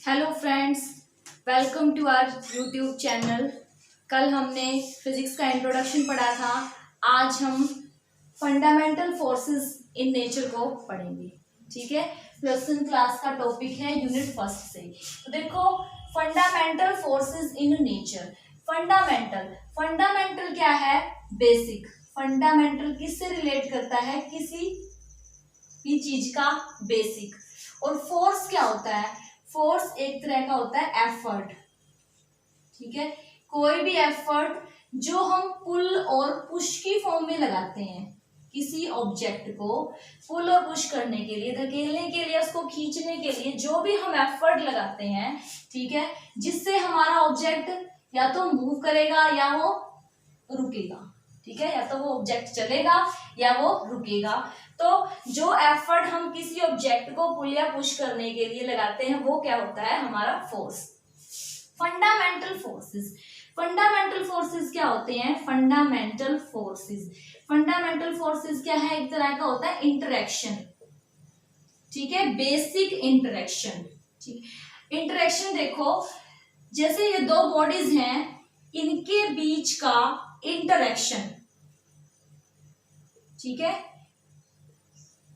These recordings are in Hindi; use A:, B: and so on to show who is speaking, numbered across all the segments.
A: Hello friends, welcome to our YouTube channel. कल हमने फिजिक्स का इंट्रोडक्शन पढ़ा था। आज हम फंडामेंटल फोर्सेस इन नेचर को पढ़ेंगे। ठीक है, प्लस वन क्लास का टॉपिक है यूनिट फर्स्ट से। तो देखो, fundamental forces in nature. Fundamental क्या है? बेसिक। फंडामेंटल किससे रिलेट करता है? किसी भी चीज का बेसिक। और फोर्स क्या होता है? फोर्स एक तरह का होता है एफर्ट। ठीक है, कोई भी एफर्ट जो हम पुल और पुश की फॉर्म में लगाते हैं, किसी ऑब्जेक्ट को पुल और पुश करने के लिए, धकेलने के लिए, उसको खींचने के लिए जो भी हम एफर्ट लगाते हैं, ठीक है, जिससे हमारा ऑब्जेक्ट या तो मूव करेगा या वो रुकेगा। ठीक है, या तो वो ऑब्जेक्ट चलेगा या वो रुकेगा। तो जो एफर्ट हम किसी ऑब्जेक्ट को पुल या पुश करने के लिए लगाते हैं वो क्या होता है? हमारा फोर्स। फंडामेंटल फोर्सेस क्या होते हैं? फंडामेंटल फोर्सेस क्या है? एक तरह का होता है इंटरेक्शन। ठीक है, बेसिक इंटरेक्शन। ठीक, इंटरेक्शन देखो, जैसे ये दो बॉडीज हैं, इनके बीच का इंटरेक्शन। ठीक है,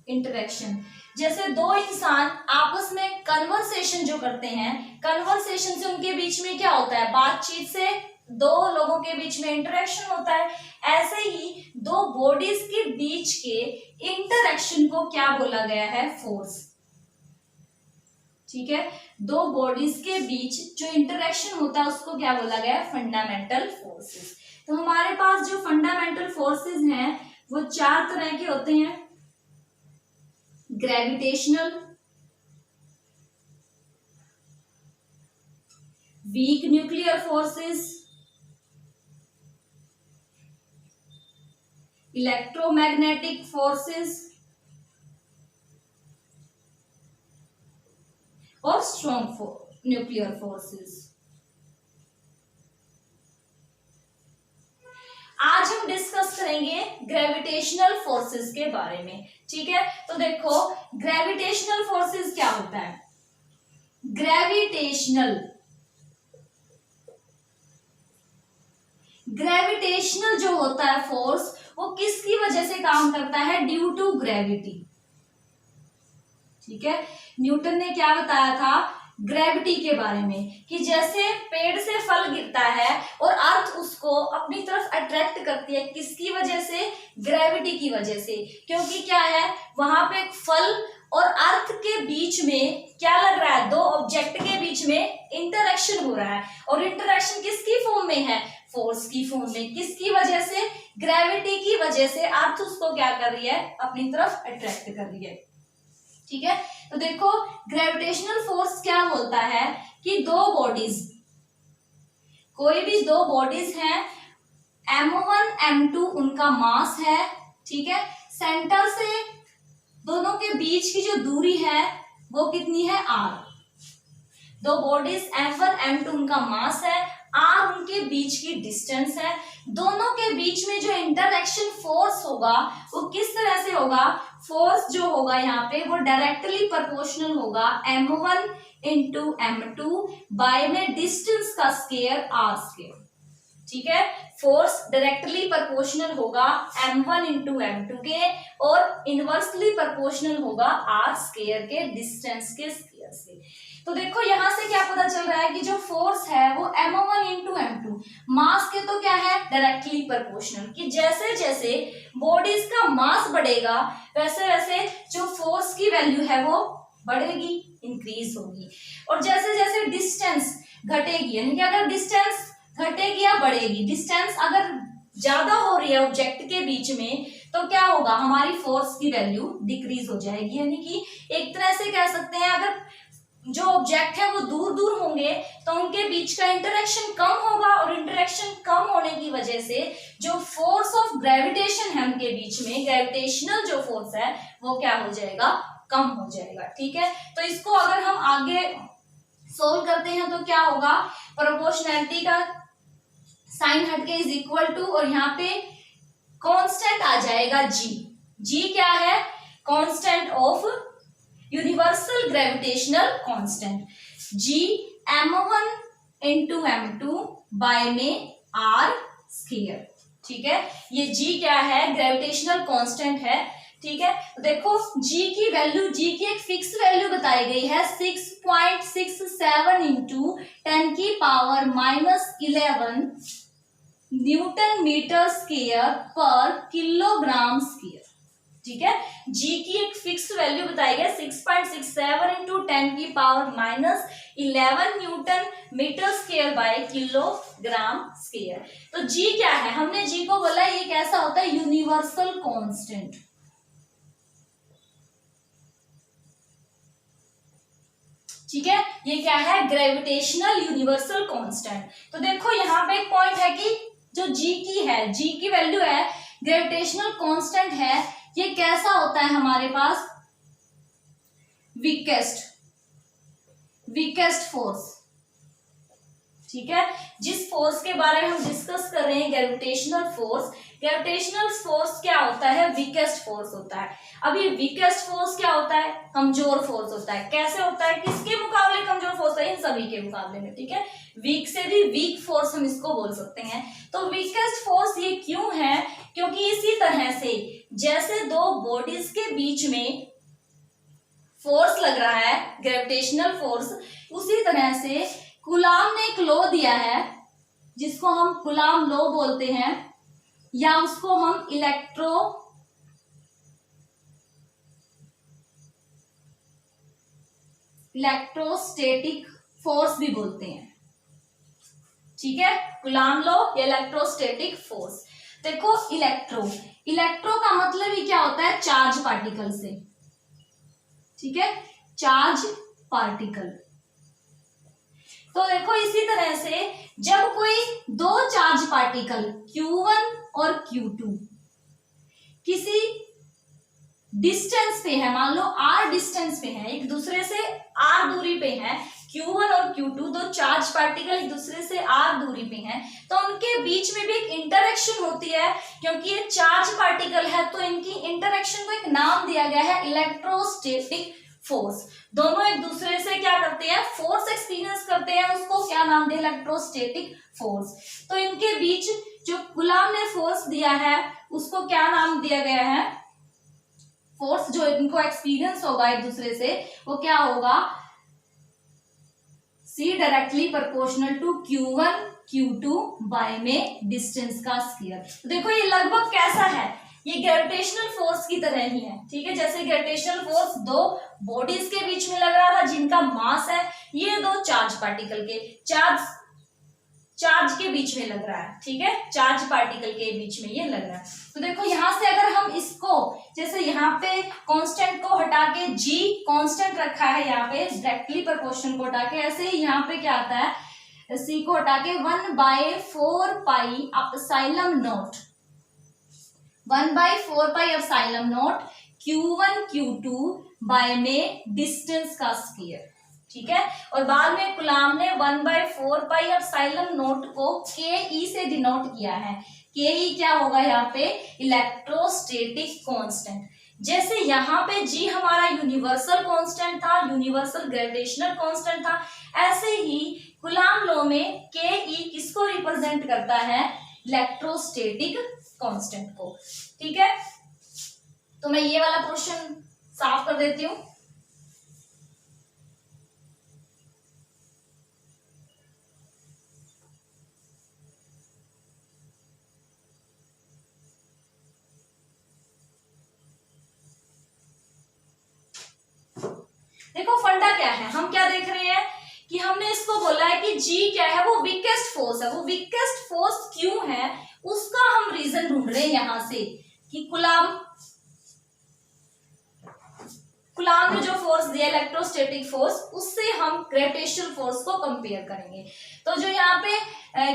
A: इंटरेक्शन जैसे दो इंसान आपस में कन्वर्सेशन जो करते हैं, कन्वर्सेशन से उनके बीच में क्या होता है? बातचीत से दो लोगों के बीच में इंटरेक्शन होता है। ऐसे ही दो बॉडीज के बीच के इंटरेक्शन को क्या बोला गया है? फोर्स। ठीक है, दो बॉडीज के बीच जो इंटरेक्शन होता है उसको क्या बोला गया है? Fundamental forces. तो हमारे पास जो फंडामेंटल फोर्सेस हैं वो चार तरह के होते हैं। Gravitational, weak nuclear forces, electromagnetic forces और स्ट्रॉन्ग न्यूक्लियर फोर्सेस। आज हम डिस्कस करेंगे ग्रेविटेशनल फोर्सेस के बारे में। ठीक है, तो देखो, ग्रेविटेशनल फोर्सेस क्या होता है? ग्रेविटेशनल जो होता है फोर्स, वो किसकी वजह से काम करता है? Due to gravity. ठीक है, न्यूटन ने क्या बताया था ग्रेविटी के बारे में कि जैसे पेड़ से फल गिरता है और अर्थ उसको अपनी तरफ अट्रैक्ट करती है, किसकी वजह से? ग्रेविटी की वजह से। क्योंकि क्या है, वहां पे फल और अर्थ के बीच में क्या लग रहा है? दो ऑब्जेक्ट के बीच में इंटरेक्शन हो रहा है, और इंटरेक्शन किसकी फॉर्म में है? फोर्स की फॉर्म में। किसकी वजह से? ग्रेविटी की वजह से अर्थ उसको क्या कर रही है? अपनी तरफ अट्रैक्ट कर रही है। ठीक है, तो देखो, ग्रेविटेशनल फोर्स क्या बोलता है कि दो बॉडीज, कोई भी दो बॉडीज हैं, m1 m2 उनका मास है। ठीक है, सेंटर से दोनों के बीच की जो दूरी है वो कितनी है? r। दो बॉडीज m1 m2 उनका मास है, r उनके बीच की डिस्टेंस है। दोनों के बीच में जो इंटरएक्शन फोर्स होगा वो किस तरह से होगा? फोर्स जो होगा यहाँ पे वो डायरेक्टली प्रोपोर्शनल होगा m1 इंटू m2 बाय में डिस्टेंस का स्क्वायर r स्क्वायर। ठीक है, फोर्स डायरेक्टली प्रोपोर्शनल होगा m1 इंटू m2 के, और इनवर्सली प्रोपोर्शनल होगा r स्क्वायर के डिस्टेंस के स्क्वायर से। तो देखो, यहां से क्या पता चल रहा है कि जो फोर्स है वो m1 इंटू m2 मास के तो क्या है? Directly proportional. कि जैसे जैसे बॉडीज का मास बढ़ेगा वैसे वैसे जो फोर्स की वैल्यू है वो बढ़ेगी, इंक्रीज होगी। और जैसे जैसे डिस्टेंस घटेगी, यानी कि अगर डिस्टेंस घटेगी या बढ़ेगी, डिस्टेंस अगर ज्यादा हो रही है ऑब्जेक्ट के बीच में तो क्या होगा? हमारी फोर्स की वैल्यू डिक्रीज हो जाएगी। यानी कि एक तरह से कह सकते हैं, अगर जो ऑब्जेक्ट है वो दूर दूर होंगे तो उनके बीच का इंटरेक्शन कम होगा, और इंटरेक्शन कम होने की वजह से जो फोर्स ऑफ ग्रेविटेशन है उनके बीच में, ग्रेविटेशनल जो फोर्स है वो क्या हो जाएगा? कम हो जाएगा। ठीक है, तो इसको अगर हम आगे सोल्व करते हैं तो क्या होगा? प्रोपोर्शनैलिटी का साइन हटके इज इक्वल टू, और यहाँ पे कांस्टेंट आ जाएगा जी क्या है? Constant of universal gravitational constant. G m1 into m2 by में r स्क्वायर। ठीक है, ये g क्या है, ग्रेविटेशनल कांस्टेंट है। ठीक है, तो देखो g की वैल्यू, g की एक फिक्स वैल्यू बताई गई है 6.67 इंटू 10 की पावर -11 न्यूटन मीटर स्क्वायर पर किलोग्राम स्क्वायर। ठीक है, g की एक फिक्स वैल्यू बताई गई 6.67 इंटू 10 की power -11 newton metre square by kilogram square. तो g क्या है, हमने g को बोला ये कैसा होता है, यूनिवर्सल कांस्टेंट। ठीक है, ये क्या है, ग्रेविटेशनल यूनिवर्सल कांस्टेंट। तो देखो यहाँ पे एक पॉइंट है कि जो g की है, g की वैल्यू है, ग्रेविटेशनल कांस्टेंट है, ये कैसा होता है हमारे पास, वीकेस्ट फोर्स। ठीक है, जिस फोर्स के बारे में हम डिस्कस कर रहे हैं, ग्रेविटेशनल फोर्स, ग्रेविटेशनल फोर्स क्या होता है, वीकेस्ट फोर्स होता है। अब ये वीकेस्ट फोर्स क्या होता है, कमजोर फोर्स होता है। कैसे होता है, किसके मुकाबले कमजोर फोर्स है, इन सभी के मुकाबले में। ठीक है, वीक से भी वीक फोर्स हम इसको बोल सकते हैं। तो वीकेस्ट फोर्स ये क्यों है, क्योंकि इसी तरह से जैसे दो बॉडीज के बीच में फोर्स लग रहा है, ग्रेविटेशनल फोर्स, उसी तरह से कूलाम ने एक लॉ दिया है जिसको हम कूलाम लॉ बोलते हैं, या उसको हम इलेक्ट्रोस्टैटिक फोर्स भी बोलते हैं। ठीक है, कूलाम लॉ या इलेक्ट्रोस्टैटिक फोर्स। देखो इलेक्ट्रो का मतलब ही क्या होता है, चार्ज पार्टिकल से। ठीक है, चार्ज पार्टिकल। तो देखो इसी तरह से जब कोई दो चार्ज पार्टिकल Q1 और Q2 किसी डिस्टेंस पे है, मान लो r डिस्टेंस पे है, एक दूसरे से r दूरी पे है, Q1 और Q2 दो चार्ज पार्टिकल एक दूसरे से r दूरी पे हैं, तो उनके बीच में भी एक इंटरेक्शन होती है। क्योंकि ये चार्ज पार्टिकल है तो इनकी इंटरेक्शन को एक नाम दिया गया है, इलेक्ट्रोस्टैटिक फोर्स। दोनों एक दूसरे से क्या करते हैं, फोर्स एक्सपीरियंस करते हैं, उसको क्या नाम दिया, इलेक्ट्रोस्टैटिक फोर्स। तो इनके बीच जो कूलाम ने फोर्स दिया है उसको क्या नाम दिया गया है, फोर्स जो इनको एक्सपीरियंस होगा एक दूसरे से, वो क्या होगा, C directly proportional to Q1 Q2 by में डिस्टेंस का स्क्वायर। तो देखो ये लगभग कैसा है, ये ग्रेविटेशनल फोर्स की तरह ही है। ठीक है, जैसे ग्रेविटेशनल फोर्स दो बॉडीज के बीच में लग रहा था जिनका मास है, ये दो चार्ज पार्टिकल के चार्ज के बीच में लग रहा है। ठीक है, चार्ज पार्टिकल के बीच में ये लग रहा है। तो देखो यहां से अगर हम इसको, जैसे यहाँ पे कांस्टेंट को हटा के g कांस्टेंट रखा है, यहाँ पे डायरेक्टली प्रोपोर्शन को हटा के, ऐसे ही यहाँ पे क्या आता है, c को हटा के 1/4 pi epsilon naught, 1/4 pi epsilon naught Q1 Q2 by में डिस्टेंस का स्क्वायर। ठीक है, और बाद में कूलाम ने 1/4 पाई एप्सिलॉन नॉट को ke से डिनोट किया है। ke क्या होगा यहाँ पे, इलेक्ट्रोस्टैटिक कांस्टेंट। जैसे यहाँ पे g हमारा यूनिवर्सल कांस्टेंट था, यूनिवर्सल ग्रेविटेशनल कांस्टेंट था, ऐसे ही कूलाम लॉ में ke किसको रिप्रेजेंट करता है, इलेक्ट्रोस्टैटिक कांस्टेंट को। ठीक है, तो मैं ये वाला क्वेश्चन साफ कर देती हूँ। देखो फंडा क्या है, हम क्या देख रहे हैं कि हमने इसको बोला है कि g क्या है, वो वीकेस्ट फोर्स है। वो वीकेस्ट फोर्स क्यों है उसका हम रीजन ढूंढ रहे हैं यहां से, कि कूलाम ने जो फोर्स दिया इलेक्ट्रोस्टैटिक फोर्स, उससे हम ग्रेविटेशनल फोर्स को कंपेयर करेंगे। तो जो यहाँ पे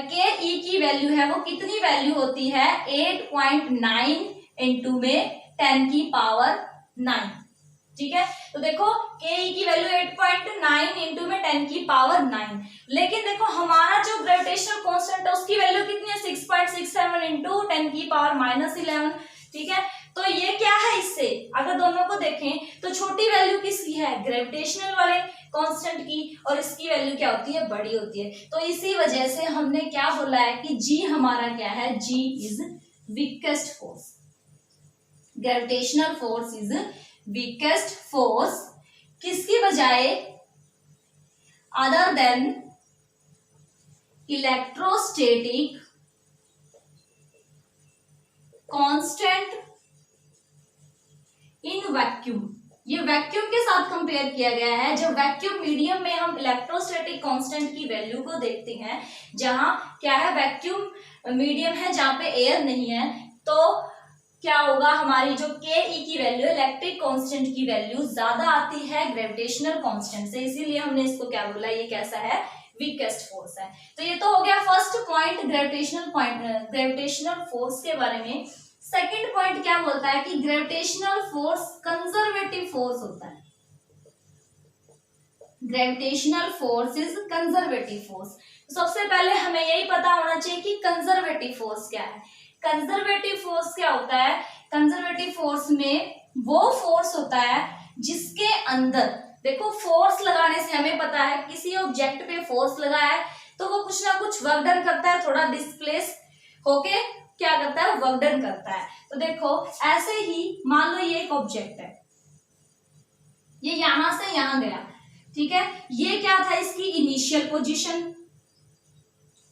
A: ke की वैल्यू है वो कितनी वैल्यू होती है, 8.9 इंटू में 10 की पावर 9। ठीक है, तो देखो ke की वैल्यू 8.9 इंटू में 10 की पावर 9। लेकिन देखो हमारा जो ग्रेविटेशनल कांस्टेंट है उसकी वैल्यू कितनी है, 6.67 इंटू 10 की पावर -11। ठीक है, तो ये क्या है, इससे अगर दोनों को देखें तो छोटी वैल्यू किसकी है, ग्रेविटेशनल वाले कांस्टेंट की, और इसकी वैल्यू क्या होती है, बड़ी होती है। तो इसी वजह से हमने क्या बोला है कि जी हमारा क्या है, G is weakest force. Gravitational force is weakest force किसकी बजाय, other than electrostatic constant in vacuum. ये वैक्यूम के साथ कंपेयर किया गया है। जब वैक्यूम मीडियम में हम इलेक्ट्रोस्टैटिक कांस्टेंट की वैल्यू को देखते हैं, जहां क्या है, वैक्यूम मीडियम है जहां पे एयर नहीं है, तो क्या होगा, हमारी जो के ई की वैल्यू, इलेक्ट्रिक कांस्टेंट की वैल्यू ज्यादा आती है ग्रेविटेशनल कांस्टेंट से। इसीलिए हमने इसको क्या बोला, ये कैसा है, वीकेस्ट फोर्स है। तो ये तो हो गया फर्स्ट पॉइंट ग्रेविटेशनल फोर्स के बारे में। सेकंड पॉइंट क्या बोलता है कि ग्रेविटेशनल फोर्स कंजर्वेटिव फोर्स होता है। Gravitational force is conservative force. सबसे पहले हमें यही पता होना चाहिए कि कंजर्वेटिव फोर्स क्या है। कंजर्वेटिव फोर्स क्या होता है, कंजर्वेटिव फोर्स में वो फोर्स होता है जिसके अंदर, देखो फोर्स लगाने से हमें पता है किसी ऑब्जेक्ट पे फोर्स लगाया है तो वो कुछ ना कुछ वर्क डन करता है, थोड़ा डिस्प्लेस होके क्या करता है, वर्क डन करता है। तो देखो ऐसे ही मान लो ये एक ऑब्जेक्ट है, ये यहां से यहां गया, ठीक है, ये क्या था, इसकी इनिशियल पोजीशन,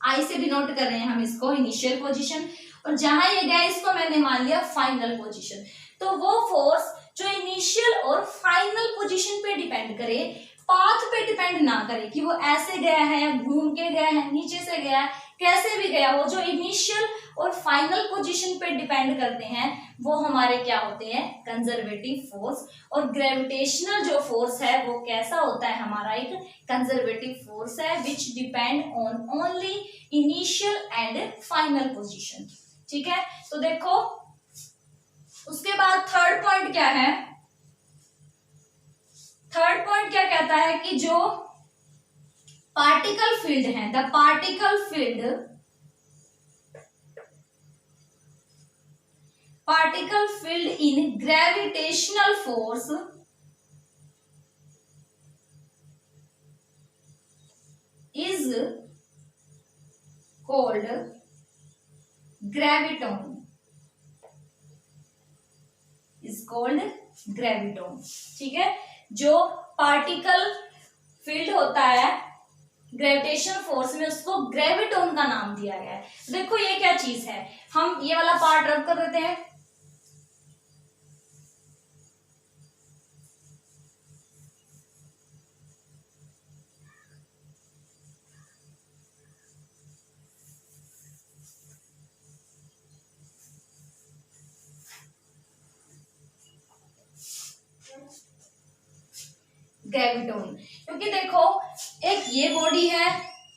A: आई से डिनोट कर रहे हैं हम इसको, इनिशियल पोजीशन, और जहां ये गया इसको मैंने मान लिया फाइनल पोजीशन। तो वो फोर्स जो इनिशियल और फाइनल पोजीशन पे डिपेंड करे, पाथ पे डिपेंड ना करे कि वो ऐसे गया है या घूम के गया है, नीचे से गया है, कैसे भी गया, वो जो इनिशियल और फाइनल पोजीशन पे डिपेंड करते हैं वो हमारे क्या होते हैं, कंजर्वेटिव फोर्स। और ग्रेविटेशनल जो फोर्स है वो कैसा होता है, हमारा एक कंजर्वेटिव फोर्स है विच depend on only initial and final position. ठीक है, तो देखो उसके बाद थर्ड पॉइंट क्या है, थर्ड पॉइंट क्या कहता है कि जो पार्टिकल फील्ड है, the particle field in gravitational force is called graviton, is called graviton. ठीक है, जो पार्टिकल फील्ड होता है ग्रेविटेशनल फोर्स में उसको ग्रेविटोन का नाम दिया गया है। देखो ये क्या चीज है, हम ये वाला पार्ट रब कर देते हैं, ग्रेविटोन, क्योंकि देखो एक ये बॉडी है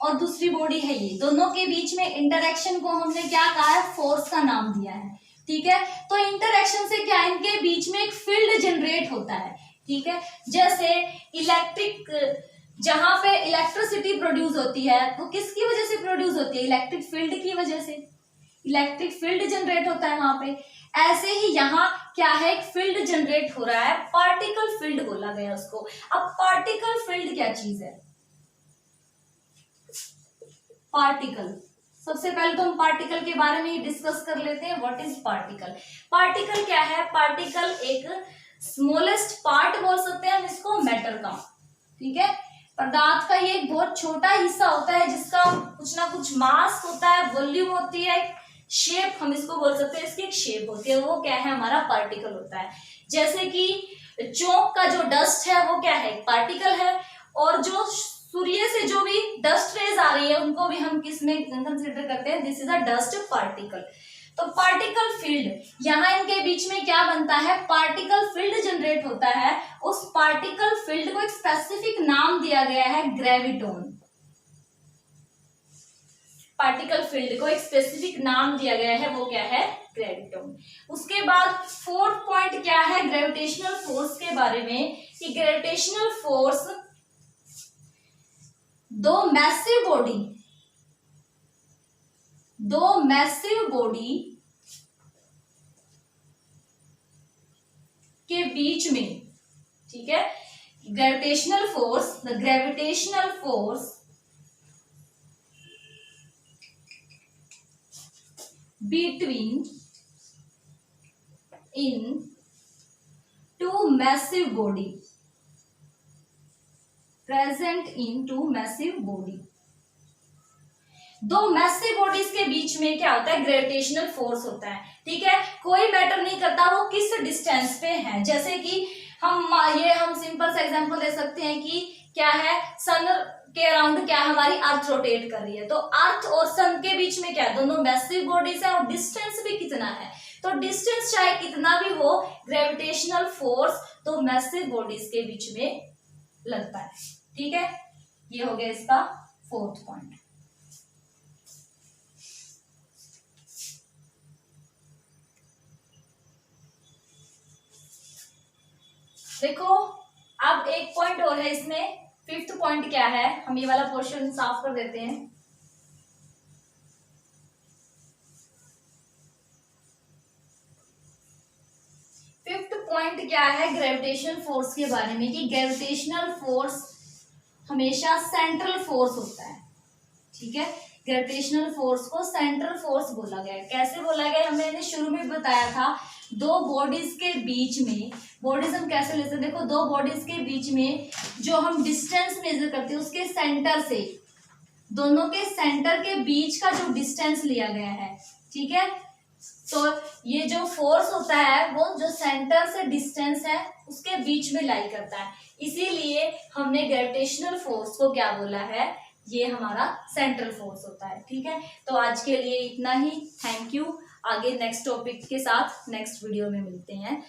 A: और दूसरी बॉडी है, ये दोनों के बीच में इंटरेक्शन को हमने क्या कहा है, फोर्स का नाम दिया है। ठीक है, तो इंटरेक्शन से क्या, इनके बीच में एक फील्ड जनरेट होता है। ठीक है, जैसे इलेक्ट्रिक, जहां पे इलेक्ट्रिसिटी प्रोड्यूस होती है वो किसकी वजह से प्रोड्यूस होती है, इलेक्ट्रिक फील्ड की वजह से, इलेक्ट्रिक फील्ड जनरेट होता है वहां पे। ऐसे ही यहाँ क्या है, एक फील्ड जनरेट हो रहा है, पार्टिकल फील्ड बोला गया उसको। अब पार्टिकल फील्ड क्या चीज है, पार्टिकल, सबसे पहले तो हम पार्टिकल के बारे में ही डिस्कस कर लेते हैं। व्हाट इज पार्टिकल, पार्टिकल क्या है, पार्टिकल एक स्मॉलेस्ट पार्ट बोल सकते हैं हम इसको मैटर का। ठीक है, पदार्थ का ये एक बहुत छोटा हिस्सा होता है जिसका कुछ ना कुछ मास होता है, वॉल्यूम होती है, शेप हम इसको बोल सकते हैं, इसकी एक शेप होती है, वो क्या है, हमारा पार्टिकल होता है। जैसे कि चौक का जो डस्ट है वो क्या है, पार्टिकल है, और जो सूर्य से जो भी डस्ट रेज आ रही है उनको भी हम किस में कंसीडर करते हैं, this is a dust particle. तो पार्टिकल फील्ड, यहाँ इनके बीच में क्या बनता है, पार्टिकल फील्ड जनरेट होता है, उस पार्टिकल फील्ड को एक स्पेसिफिक नाम दिया गया है, ग्रेविटोन। पार्टिकल फील्ड को एक स्पेसिफिक नाम दिया गया है, वो क्या है, ग्रेविटोन। उसके बाद फोर्थ पॉइंट क्या है ग्रेविटेशनल फोर्स के बारे में, कि ग्रेविटेशनल फोर्स दो मैसिव बॉडी के बीच में, ठीक है, gravitational force, the gravitational force between in two massive body present in two massive body। दो मैसिव बॉडीज के बीच में क्या होता है, ग्रेविटेशनल फोर्स होता है। ठीक है, कोई मैटर नहीं करता वो किस डिस्टेंस पे है। जैसे कि हम सिंपल सा एग्जांपल दे सकते हैं कि क्या है, सन के अराउंड क्या हमारी अर्थ रोटेट कर रही है, तो अर्थ और सन के बीच में क्या, दोनों मैसिव बॉडीज है और डिस्टेंस भी कितना है, तो डिस्टेंस चाहे कितना भी हो, ग्रेविटेशनल फोर्स तो मैसिव बॉडीज के बीच में लगता है। ठीक है, ये हो गया इसका फोर्थ पॉइंट। देखो अब एक पॉइंट और है इसमें, फिफ्थ पॉइंट क्या है, हम ये वाला पोर्शन साफ कर देते हैं। फिफ्थ पॉइंट क्या है ग्रेविटेशनल फोर्स के बारे में, कि ग्रेविटेशनल फोर्स हमेशा सेंट्रल फोर्स होता है। ठीक है, ग्रेविटेशनल फोर्स को सेंट्रल फोर्स बोला गया है। कैसे बोला गया, हमने शुरू में बताया था, दो बॉडीज के बीच में, बॉडीज हम कैसे लेते हैं, देखो दो बॉडीज के बीच में जो हम डिस्टेंस मेजर करते हैं उसके सेंटर से, दोनों के सेंटर के बीच का जो डिस्टेंस लिया गया है। ठीक है, तो ये जो फोर्स होता है वो जो सेंटर से डिस्टेंस है उसके बीच में लाई करता है, इसीलिए हमने ग्रेविटेशनल फोर्स को क्या बोला है, ये हमारा सेंट्रल फोर्स होता है। ठीक है, तो आज के लिए इतना ही, थैंक यू। आगे नेक्स्ट टॉपिक के साथ नेक्स्ट वीडियो में मिलते हैं।